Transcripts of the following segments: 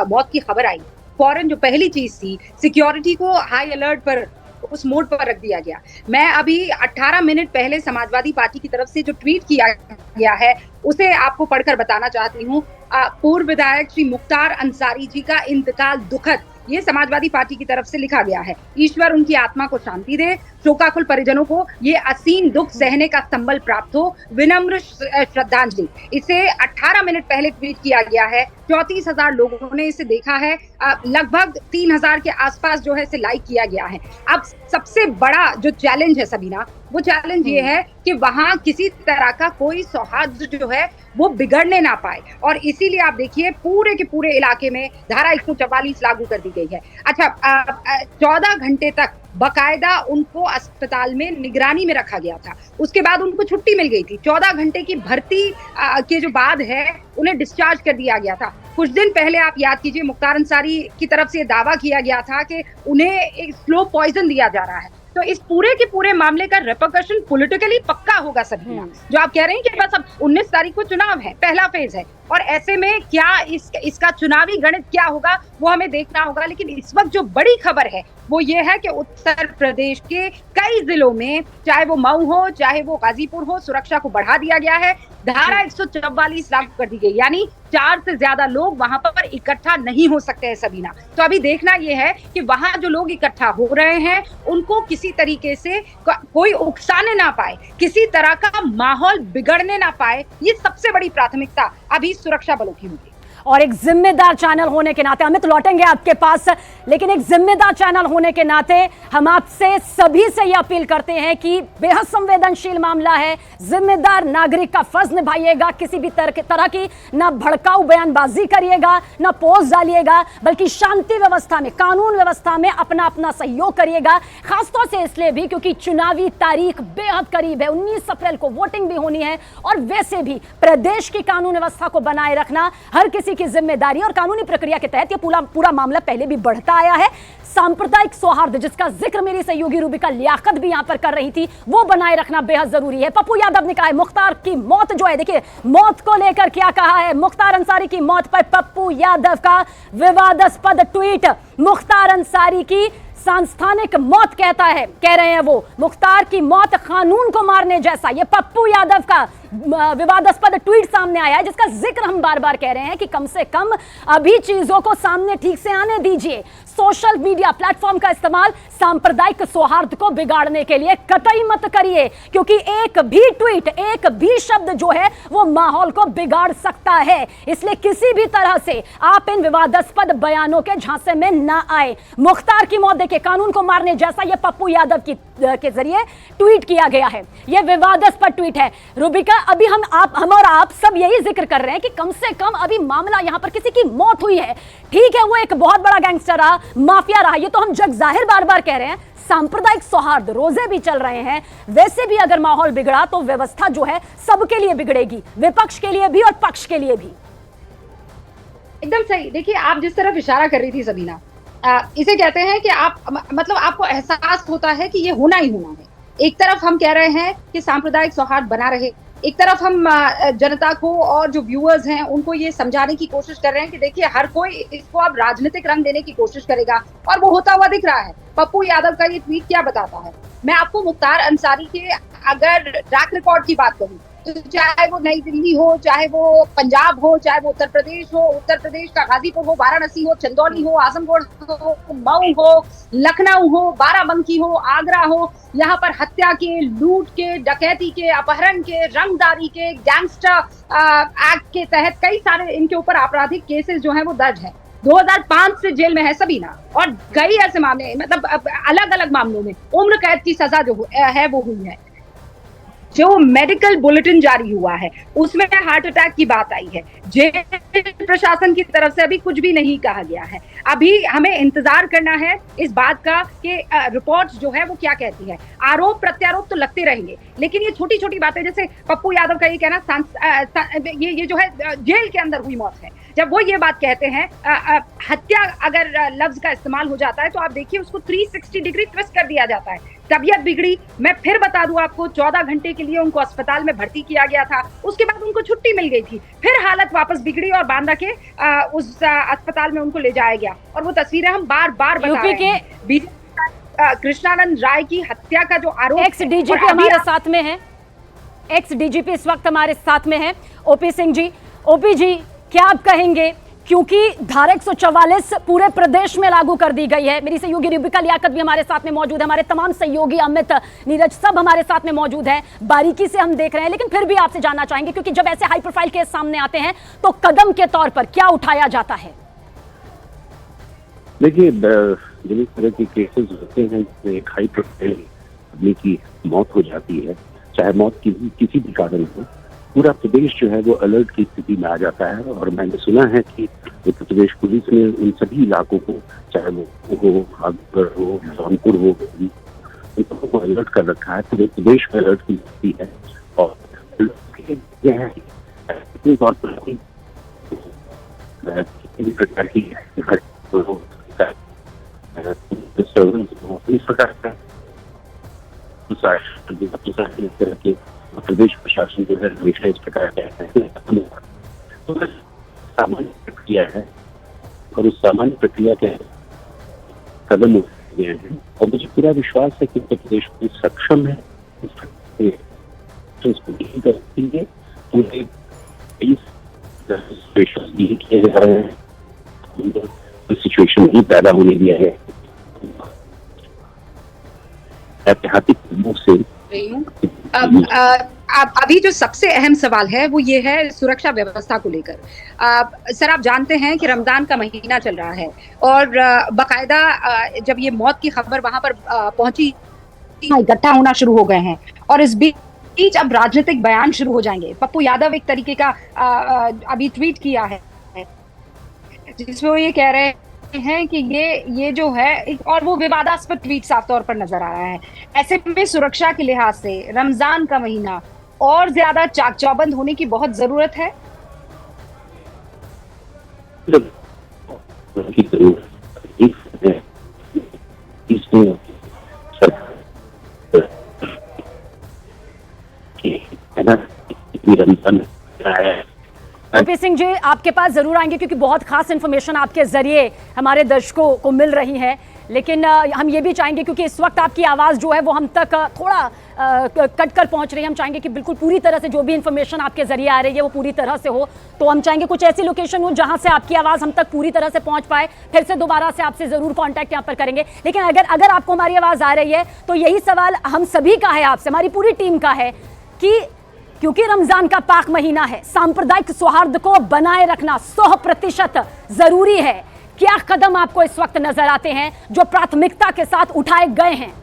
मौत की खबर आई, फौरन जो पहली चीज थी, सिक्योरिटी को हाई अलर्ट पर, उस मोड पर रख दिया गया। मैं अभी 18 मिनट पहले समाजवादी पार्टी की तरफ से जो ट्वीट किया गया है उसे आपको पढ़कर बताना चाहती हूँ। पूर्व विधायक श्री मुख्तार अंसारी जी का इंतकाल दुखद, ये समाजवादी पार्टी की तरफ से लिखा गया है। ईश्वर उनकी आत्मा को शांति दे, शोकाकुल परिजनों को ये असीम दुख सहने का संबल प्राप्त हो, विनम्र श्रद्धांजलि। इसे 18 मिनट पहले ट्वीट किया गया है, 34,000 लोगों ने इसे देखा है, लगभग 3,000 के आसपास जो है इसे लाइक किया गया है। अब सबसे बड़ा जो चैलेंज है सबीना, वो चैलेंज ये है कि वहां किसी तरह का कोई सौहार्द जो है वो बिगड़ने ना पाए, और इसीलिए आप देखिए पूरे के पूरे इलाके में धारा 144 लागू कर दी गई है। अच्छा, 14 घंटे तक बकायदा उनको अस्पताल में निगरानी में रखा गया था, उसके बाद उनको छुट्टी मिल गई थी। 14 घंटे की भर्ती के जो बाद है उन्हें डिस्चार्ज कर दिया गया था। कुछ दिन पहले आप याद कीजिए, मुख्तार अंसारी की तरफ से दावा किया गया था कि उन्हें एक स्लो पॉइजन दिया जा रहा है। तो इस पूरे के पूरे मामले का रिपरकशन पॉलिटिकली पक्का होगा सबीना। जो आप कह रहे हैं कि बस अब 19 तारीख को चुनाव है, पहला फेज है, और ऐसे में क्या इसका चुनावी गणित क्या होगा वो हमें देखना होगा। लेकिन इस वक्त जो बड़ी खबर है वो ये है कि उत्तर प्रदेश के कई जिलों में, चाहे वो मऊ हो चाहे वो गाजीपुर हो, सुरक्षा को बढ़ा दिया गया है। धारा 144 लागू कर दी गई, यानी 4 से ज्यादा लोग वहां पर इकट्ठा नहीं हो सकते हैं सबीना। तो अभी देखना यह है कि वहां जो लोग इकट्ठा हो रहे हैं उनको किसी तरीके से कोई उकसाने ना पाए, किसी तरह का माहौल बिगड़ने ना पाए। ये सबसे बड़ी प्राथमिकता अभी सुरक्षा बलों की होगी। और एक जिम्मेदार चैनल होने के नाते, अमित लौटेंगे आपके पास, लेकिन एक जिम्मेदार चैनल होने के नाते हम आपसे सभी से यह अपील करते हैं कि बेहद संवेदनशील मामला है, जिम्मेदार नागरिक का फर्ज निभाइएगा, किसी भी तरह की ना भड़काऊ बयानबाजी करिएगा, ना पोस्ट डालिएगा, बल्कि शांति व्यवस्था में, कानून व्यवस्था में अपना अपना सहयोग करिएगा। खासतौर से इसलिए भी क्योंकि चुनावी तारीख बेहद करीब है, 19 अप्रैल को वोटिंग भी होनी है, और वैसे भी प्रदेश की कानून व्यवस्था को बनाए रखना हर किसी की जिम्मेदारी। और कानूनी प्रक्रिया के तहत यह पूरा मामला पहले भी बढ़ता आया है। सांप्रदायिक सौहार्द, जिसका जिक्र मेरी सहयोगी रूबिका लियाकत भी यहां पर कर रही थी, वो बनाए रखना बेहद जरूरी है। पप्पू यादव ने कहा है मुख्तार की मौत जो है, देखिए मौत को लेकर क्या कहा है, मुख्तार अंसारी की मौत पर पप्पू यादव का विवादास्पद ट्वीट। मुख्तार अंसारी की सांस्थानिक मौत कह रहे हैं वो, मुख्तार की मौत कानून को मारने जैसा, ये पप्पू यादव का विवादास्पद ट्वीट सामने आया है, जिसका जिक्र हम बार बार कह रहे हैं कि कम से कम अभी चीजों को सामने ठीक से आने दीजिए। सोशल मीडिया प्लेटफॉर्म का इस्तेमाल सांप्रदायिक सौहार्द को बिगाड़ने के लिए कतई मत करिए, क्योंकि एक भी ट्वीट, एक भी शब्द जो है वो माहौल को बिगाड़ सकता है। इसलिए किसी भी तरह से आप इन विवादास्पद बयानों के झांसे में ना आए। मुख्तार की मौत देखिए कानून को मारने जैसा, यह पप्पू यादव के जरिए ट्वीट किया गया है, यह विवादास्पद ट्वीट है। रूबिका, अभी हम और आप सब यही जिक्र कर रहे हैं कि कम से कम अभी मामला यहां पर किसी की मौत हुई है, ठीक है, वो एक बहुत बड़ा गैंगस्टर रहा, माफिया रहा, ये तो हम जग जाहिर बार बार कह रहे हैं। सांप्रदायिक सौहार्द रोजे भी चल रहे हैं, वैसे भी अगर माहौल बिगड़ा तो व्यवस्था जो है सबके लिए बिगड़ेगी, विपक्ष के लिए भी और पक्ष के लिए भी। एकदम सही। देखिए, आप जिस तरफ इशारा कर रही थी सबीना, इसे कहते हैं कि आप मतलब आपको एहसास होता है कि ये होना ही होना है। एक तरफ हम कह रहे हैं कि सांप्रदायिक सौहार्द बना रहे, एक तरफ हम जनता को और जो व्यूअर्स हैं उनको ये समझाने की कोशिश कर रहे हैं कि देखिए हर कोई इसको अब राजनीतिक रंग देने की कोशिश करेगा, और वो होता हुआ दिख रहा है। पप्पू यादव का ये ट्वीट क्या बताता है? मैं आपको मुख्तार अंसारी के अगर ट्रैक रिकॉर्ड की बात करूं, तो चाहे वो नई दिल्ली हो, चाहे वो पंजाब हो, चाहे वो उत्तर प्रदेश हो, उत्तर प्रदेश का गाजीपुर हो, वाराणसी हो, चंदौली हो, आजमगढ़ हो, मऊ हो, लखनऊ हो, बाराबंकी हो, आगरा हो, यहाँ पर हत्या के, लूट के, डकैती के, अपहरण के, रंगदारी के, गैंगस्टर एक्ट के तहत कई सारे इनके ऊपर आपराधिक केसेस जो हैं वो दर्ज है। 2005 से जेल में है सबीना, और कई ऐसे मामले, मतलब अलग अलग मामलों में उम्र कैद की सजा जो है वो हुई है। जो मेडिकल बुलेटिन जारी हुआ है उसमें हार्ट अटैक की बात आई है। जेल प्रशासन की तरफ से अभी कुछ भी नहीं कहा गया है। अभी हमें इंतजार करना है इस बात का कि रिपोर्ट्स जो है वो क्या कहती है। आरोप प्रत्यारोप तो लगते रहेंगे, लेकिन ये छोटी छोटी बातें, जैसे पप्पू यादव का ये कहना ये जो है जेल के अंदर हुई मौत है, जब वो ये बात कहते हैं, हत्या अगर लफ्ज का इस्तेमाल हो जाता है तो आप देखिए उसको 360 डिग्री ट्विस्ट कर दिया जाता है। तबीयत बिगड़ी। मैं फिर बता दूं आपको, 14 घंटे के लिए उनको अस्पताल में भर्ती किया गया था, उसके बाद उनको छुट्टी मिल गई थी, फिर हालत वापस बिगड़ी और बांदा के उस अस्पताल में उनको ले जाया गया। और वो तस्वीरें हम बार बार बता रहे हैं। बीजेपी कृष्णानंद राय की हत्या का जो आरोप, एक्स डीजीपी हमारे साथ में है, एक्स डीजीपी इस वक्त हमारे साथ में है, ओपी सिंह जी। ओपी जी, क्या आप कहेंगे, क्योंकि धारा 144 पूरे प्रदेश में लागू कर दी गई है। मेरी सहयोगी रिबिका लियाकत भी हमारे साथ में मौजूद है, हमारे तमाम सहयोगी अमित, नीरज, सब हमारे साथ में मौजूद हैं, बारीकी से हम देख रहे हैं। लेकिन फिर भी आपसे जानना चाहेंगे, क्योंकि जब ऐसे हाई प्रोफाइल केस सामने आते हैं तो कदम के तौर पर क्या उठाया जाता है? देखिए, जिस तरह के केसेस होते हैं जिसमें एक हाई प्रोफाइल आदमी की मौत हो जाती है, चाहे मौत किसी भी कारण हो, पूरा प्रदेश जो है वो अलर्ट की स्थिति में आ जाता है। और मैंने सुना है कि उत्तर प्रदेश पुलिस ने उन सभी इलाकों को, चाहे वो हो, आगरा हो, जौनपुर हो, उन सबको को अलर्ट कर रखा है। पूरे प्रदेश में अलर्ट की स्थिति है। और तौर पर किसी प्रकार की इस प्रकार का प्रदेश प्रशासन जो है हमेशा इस प्रकार का तो सामान्य प्रक्रिया है और उस सामान्य प्रक्रिया के कदम उठाए गए हैं। और मुझे पूरा विश्वास है कि उत्तर प्रदेश पुलिस सक्षम है इसको डील करती है। पूरे किए जा रहे हैं, सिचुएशन ही पैदा होने दिया है। ऐतिहासिक रूप से अभी जो सबसे अहम सवाल है वो ये है सुरक्षा व्यवस्था को लेकर। सर, आप जानते हैं कि रमजान का महीना चल रहा है और बाकायदा जब ये मौत की खबर वहां पर पहुंची, इकट्ठा होना शुरू हो गए हैं और इस बीच अब राजनीतिक बयान शुरू हो जाएंगे। पप्पू यादव एक तरीके का अभी ट्वीट किया है जिसमें वो ये कह रहे हैं कि ये जो है, और वो विवादास्पद ट्वीट साफ तौर पर नजर आ रहा है। ऐसे में सुरक्षा के लिहाज से रमजान का महीना और ज्यादा चाक चौबंद होने की बहुत जरूरत है। ओपी सिंह जी, आपके पास जरूर आएंगे क्योंकि बहुत खास इन्फॉर्मेशन आपके जरिए हमारे दर्शकों को मिल रही है। लेकिन हम ये भी चाहेंगे, क्योंकि इस वक्त आपकी आवाज़ जो है वो हम तक थोड़ा कट कर पहुंच रही है, हम चाहेंगे कि बिल्कुल पूरी तरह से जो भी इन्फॉर्मेशन आपके जरिए आ रही है वो पूरी तरह से हो। तो हम चाहेंगे कुछ ऐसी लोकेशन हो जहां से आपकी आवाज़ हम तक पूरी तरह से पहुंच पाए। फिर से दोबारा से आपसे ज़रूर कॉन्टैक्ट यहाँ पर करेंगे। लेकिन अगर आपको हमारी आवाज़ आ रही है तो यही सवाल हम सभी का है, आपसे, हमारी पूरी टीम का है कि क्योंकि रमजान का पाक महीना है, सांप्रदायिक सौहार्द को बनाए रखना 100% जरूरी है। क्या कदम आपको इस वक्त नजर आते हैं जो प्राथमिकता के साथ उठाए गए हैं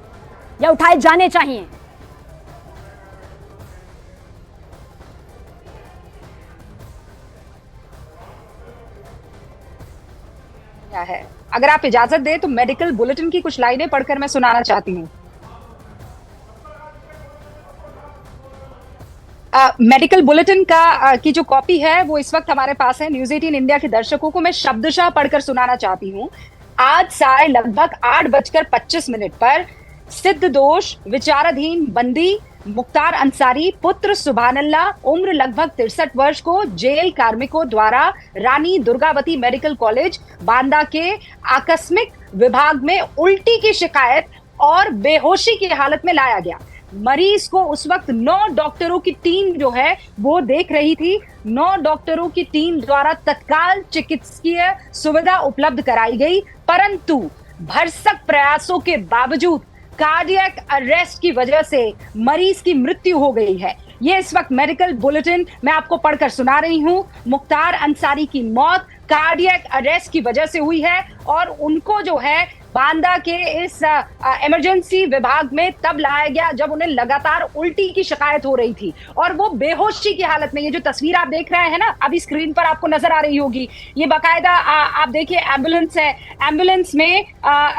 या उठाए जाने चाहिए? क्या है, अगर आप इजाजत दें तो मेडिकल बुलेटिन की कुछ लाइनें पढ़कर मैं सुनाना चाहती हूँ। मेडिकल बुलेटिन का की जो कॉपी है वो इस वक्त हमारे पास है। न्यूज 18 इंडिया के दर्शकों को मैं शब्दशः पढ़कर सुनाना चाहती हूँ। आज साय लगभग 8:25 पर सिद्ध दोष विचाराधीन बंदी मुख्तार अंसारी पुत्र सुभानल्लाह उम्र लगभग 63 वर्ष को जेल कार्मिकों द्वारा रानी दुर्गावती मेडिकल कॉलेज बांदा के आकस्मिक विभाग में उल्टी की शिकायत और बेहोशी की हालत में लाया गया। मरीज को उस वक्त 9 डॉक्टरों की टीम जो है वो देख रही थी। 9 डॉक्टरों की टीम द्वारा तत्काल चिकित्सकीय सुविधा उपलब्ध कराई गई, परंतु भरसक प्रयासों के बावजूद कार्डियक अरेस्ट की वजह से मरीज की मृत्यु हो गई है। ये इस वक्त मेडिकल बुलेटिन मैं आपको पढ़कर सुना रही हूं। मुख्तार अंसारी की मौत कार्डियक अरेस्ट की वजह से हुई है और उनको जो है बांदा के इस इमरजेंसी विभाग में तब लाया गया जब उन्हें लगातार उल्टी की शिकायत हो रही थी और वो बेहोशी की हालत में। ये जो तस्वीर आप देख रहे हैं ना, अभी स्क्रीन पर आपको नजर आ रही होगी, ये बाकायदा आप देखिए एम्बुलेंस है। एम्बुलेंस में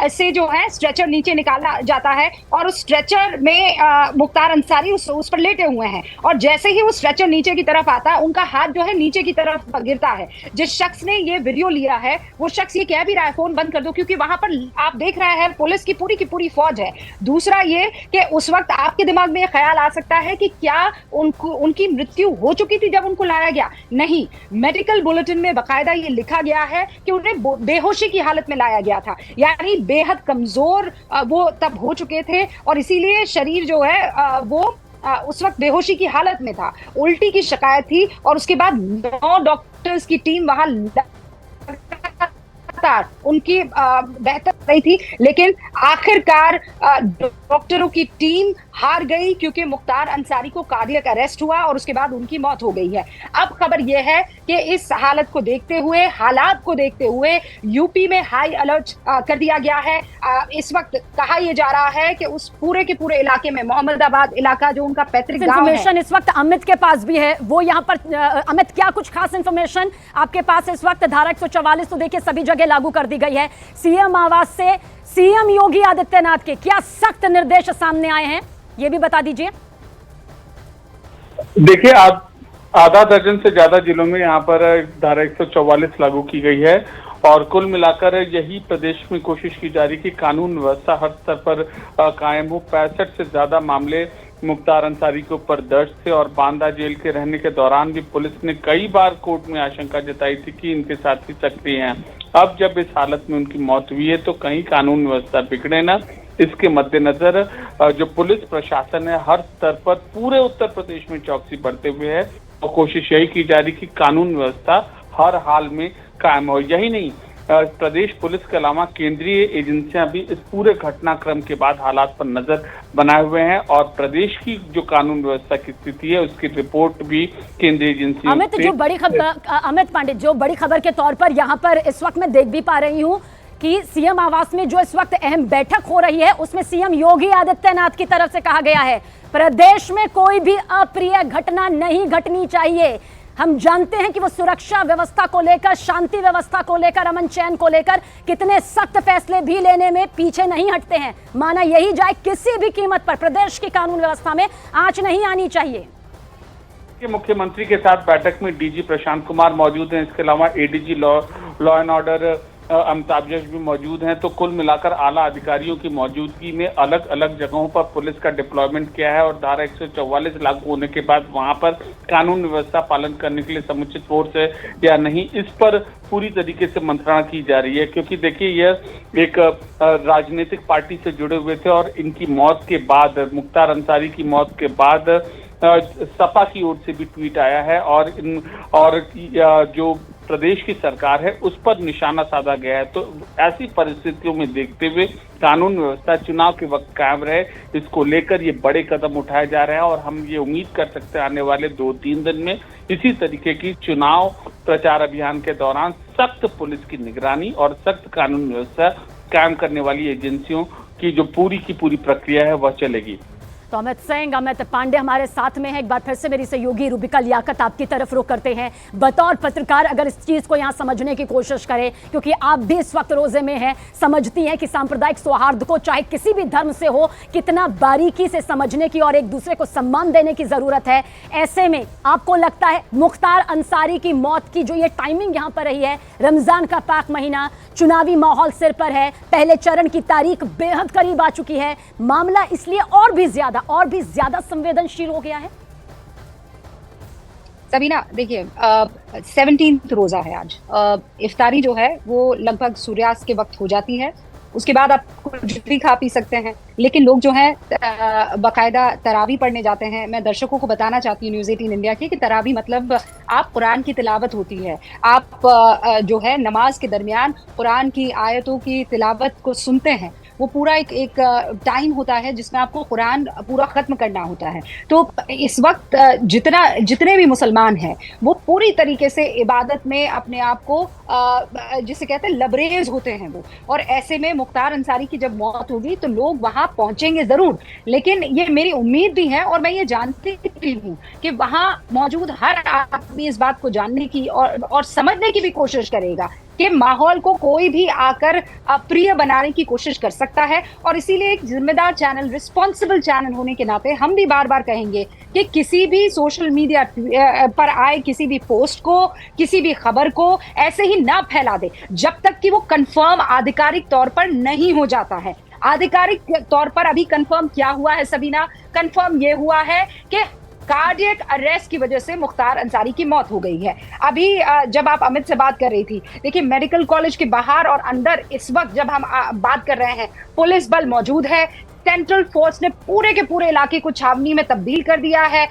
ऐसे जो है स्ट्रेचर नीचे निकाला जाता है और उस स्ट्रेचर में मुख्तार अंसारी उस पर लेटे हुए हैं और जैसे ही वो स्ट्रेचर नीचे की तरफ आता है उनका हाथ जो है नीचे की तरफ गिरता है। जिस शख्स ने ये वीडियो लिया है वो शख्स ये कह भी रहा है फोन बंद कर दो, क्योंकि वहां पर आप देख रहे हैं पुलिस की पूरी फौज है। दूसरा ये कि उस वक्त आपके दिमाग में ये ख्याल आ सकता है कि क्या उनकी मृत्यु हो चुकी थी जब उनको लाया गया? नहीं, मेडिकल बुलेटिन में बकायदा ये लिखा गया है कि उन्हें बेहोशी की हालत में लाया गया था, यानी बेहद कमजोर वो तब हो चुके थे और इसीलिए शरीर जो है वो उस वक्त बेहोशी की हालत में था। उल्टी की शिकायत थी और उसके बाद 9 डॉक्टर्स की टीम वहां उनकी बेहतर रही थी, लेकिन आखिरकार डॉक्टरों की टीम हार गई क्योंकि मुख्तार अंसारी को कार्डियक अरेस्ट हुआ और उसके बाद उनकी मौत हो गई है। अब खबर यह है कि इस हालत को देखते हुए, हालात को देखते हुए यूपी में हाई अलर्ट कर दिया गया है। इस वक्त कहा यह जा रहा है कि उस पूरे के पूरे इलाके में, मोहम्मदाबाद इलाका जो उनका पैतृक गांव है, इस वक्त अमित के पास भी है, वो यहाँ पर अमित, क्या कुछ खास इंफॉर्मेशन आपके पास इस वक्त? धारा 144 तो देखिए सभी जगह लागू कर दी गई है। सीएम आवास से सीएम योगी आदित्यनाथ के क्या सख्त निर्देश सामने आए हैं, ये भी बता दीजिए। देखिए, आधा दर्जन से ज्यादा जिलों में यहाँ पर धारा 144 लागू की गई है और कुल मिलाकर यही प्रदेश में कोशिश की जा रही कि कानून व्यवस्था हर स्तर पर कायम हो। 65 से ज्यादा मामले मुख्तार अंसारी के ऊपर दर्ज थे और बांदा जेल के रहने के दौरान भी पुलिस ने कई बार कोर्ट में आशंका जताई थी कि इनके साथी सक्रिय हैं। अब जब इस हालत में उनकी मौत हुई है तो कहीं कानून व्यवस्था बिगड़े ना, इसके मद्देनजर जो पुलिस प्रशासन है हर स्तर पर पूरे उत्तर प्रदेश में चौकसी बढ़ते हुए है और कोशिश यही की जा रही कि कानून व्यवस्था हर हाल में कायम हो। यही नहीं, प्रदेश पुलिस के अलावा केंद्रीय एजेंसियां भी इस पूरे घटनाक्रम के बाद हालात पर नजर बनाए हुए हैं और प्रदेश की जो कानून व्यवस्था की स्थिति है उसकी रिपोर्ट भी केंद्रीय एजेंसियों अमित, जो बड़ी खबर, अमित पांडे, जो बड़ी खबर के तौर पर यहाँ पर इस वक्त मैं देख भी पा रही हूँ कि सीएम आवास में जो इस वक्त अहम बैठक हो रही है उसमें सीएम योगी आदित्यनाथ की तरफ से कहा गया है प्रदेश में कोई भी अप्रिय घटना नहीं घटनी चाहिए। हम जानते हैं कि वो सुरक्षा व्यवस्था को लेकर, शांति व्यवस्था को लेकर, अमन चैन को लेकर कितने सख्त फैसले भी लेने में पीछे नहीं हटते हैं। माना यही जाए किसी भी कीमत पर प्रदेश की कानून व्यवस्था में आंच नहीं आनी चाहिए। मुख्यमंत्री के साथ बैठक में डीजी प्रशांत कुमार मौजूद हैं, इसके अलावा ADG law and order Amitabh Jain भी मौजूद हैं। तो कुल मिलाकर आला अधिकारियों की मौजूदगी में अलग अलग जगहों पर पुलिस का डिप्लॉयमेंट किया है और धारा 144 लागू होने के बाद वहां पर कानून व्यवस्था पालन करने के लिए समुचित फोर्स है या नहीं, इस पर पूरी तरीके से मंत्रणा की जा रही है। क्योंकि देखिए, यह एक राजनीतिक पार्टी से जुड़े हुए थे और इनकी मौत के बाद, मुख्तार अंसारी की मौत के बाद सपा की ओर से भी ट्वीट आया है और जो प्रदेश की सरकार है उस पर निशाना साधा गया है। तो ऐसी परिस्थितियों में देखते हुए कानून व्यवस्था चुनाव के वक्त कायम रहे, इसको लेकर ये बड़े कदम उठाए जा रहे हैं और हम ये उम्मीद कर सकते हैं आने वाले 2-3 दिन में इसी तरीके की चुनाव प्रचार अभियान के दौरान सख्त पुलिस की निगरानी और सख्त कानून व्यवस्था कायम करने वाली एजेंसियों की जो पूरी की पूरी प्रक्रिया है वह चलेगी। तो अमित सिंह, अमित पांडे हमारे साथ में है। एक बार फिर से मेरी सहयोगी रूबिका लियाकत आपकी तरफ रुख करते हैं। बतौर पत्रकार अगर इस चीज को यहाँ समझने की कोशिश करें, क्योंकि आप भी इस वक्त रोजे में हैं, समझती हैं कि सांप्रदायिक सौहार्द को चाहे किसी भी धर्म से हो कितना बारीकी से समझने की और एक दूसरे को सम्मान देने की जरूरत है। ऐसे में आपको लगता है मुख्तार अंसारी की मौत की जो ये टाइमिंग यहाँ पर रही है, रमजान का पाक महीना, चुनावी माहौल सिर पर है, पहले चरण की तारीख बेहद करीब आ चुकी है, मामला इसलिए और भी ज्यादा संवेदनशील हो गया है? सबीना, देखिए 17th रोजा है आज। इफ्तारी जो है वो लगभग सूर्यास्त के वक्त हो जाती है, उसके बाद आप कुछ भी खा पी सकते हैं, लेकिन लोग जो हैं बाकायदा तरावी पढ़ने जाते हैं। मैं दर्शकों को बताना चाहती हूँ न्यूज़ 18 इंडिया के कि तरावी मतलब आप कुरान की तिलावत होती है, आप जो है नमाज के दरमियान कुरान की आयतों की तिलावत को सुनते हैं। वो पूरा एक टाइम होता है जिसमें आपको कुरान पूरा खत्म करना होता है। तो इस वक्त जितने भी मुसलमान हैं वो पूरी तरीके से इबादत में अपने आप को जिसे कहते हैं लबरेज होते हैं वो, और ऐसे में मुख्तार अंसारी की जब मौत होगी तो लोग वहां पहुंचेंगे जरूर, लेकिन ये मेरी उम्मीद भी है और मैं ये जानती भी हूँ कि वहां मौजूद हर आदमी इस बात को जानने की और समझने की भी कोशिश करेगा कि माहौल को कोई भी आकर अप्रिय बनाने की कोशिश कर सकता है। और इसीलिए एक जिम्मेदार चैनल, रिस्पॉन्सिबल चैनल होने के नाते हम भी बार बार कहेंगे कि किसी भी सोशल मीडिया पर आए किसी भी पोस्ट को, किसी भी खबर को ऐसे ही ना फैला दे जब तक कि वो कंफर्म आधिकारिक तौर पर नहीं हो जाता है। आधिकारिक तौर पर अभी कंफर्म क्या हुआ है सबीना? कंफर्म ये हुआ है कि कार्डियक अरेस्ट की वजह से मुख्तार अंसारी की मौत हो गई है। अभी जब आप अमित से बात कर रही थी, देखिए मेडिकल कॉलेज के बाहर और अंदर इस वक्त जब हम बात कर रहे हैं, पुलिस बल मौजूद है। सेंट्रल फोर्स ने पूरे के पूरे इलाके को छावनी में तब्दील कर दिया है।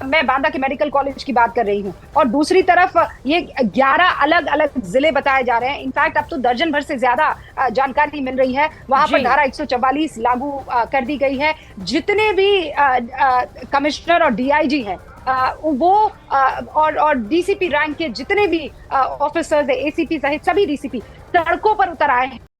मैं बांदा के मेडिकल कॉलेज की बात कर रही हूँ। और दूसरी तरफ ये 11 अलग अलग जिले बताए जा रहे हैं। इनफैक्ट अब तो दर्जन भर से ज्यादा जानकारी मिल रही है। वहां पर धारा 144 लागू कर दी गई है। जितने भी कमिश्नर और डीआईजी हैं वो और डीसीपी रैंक के जितने भी ऑफिसर्स है, एसीपी सहित सभी डीसीपी सड़कों पर उतर आए हैं।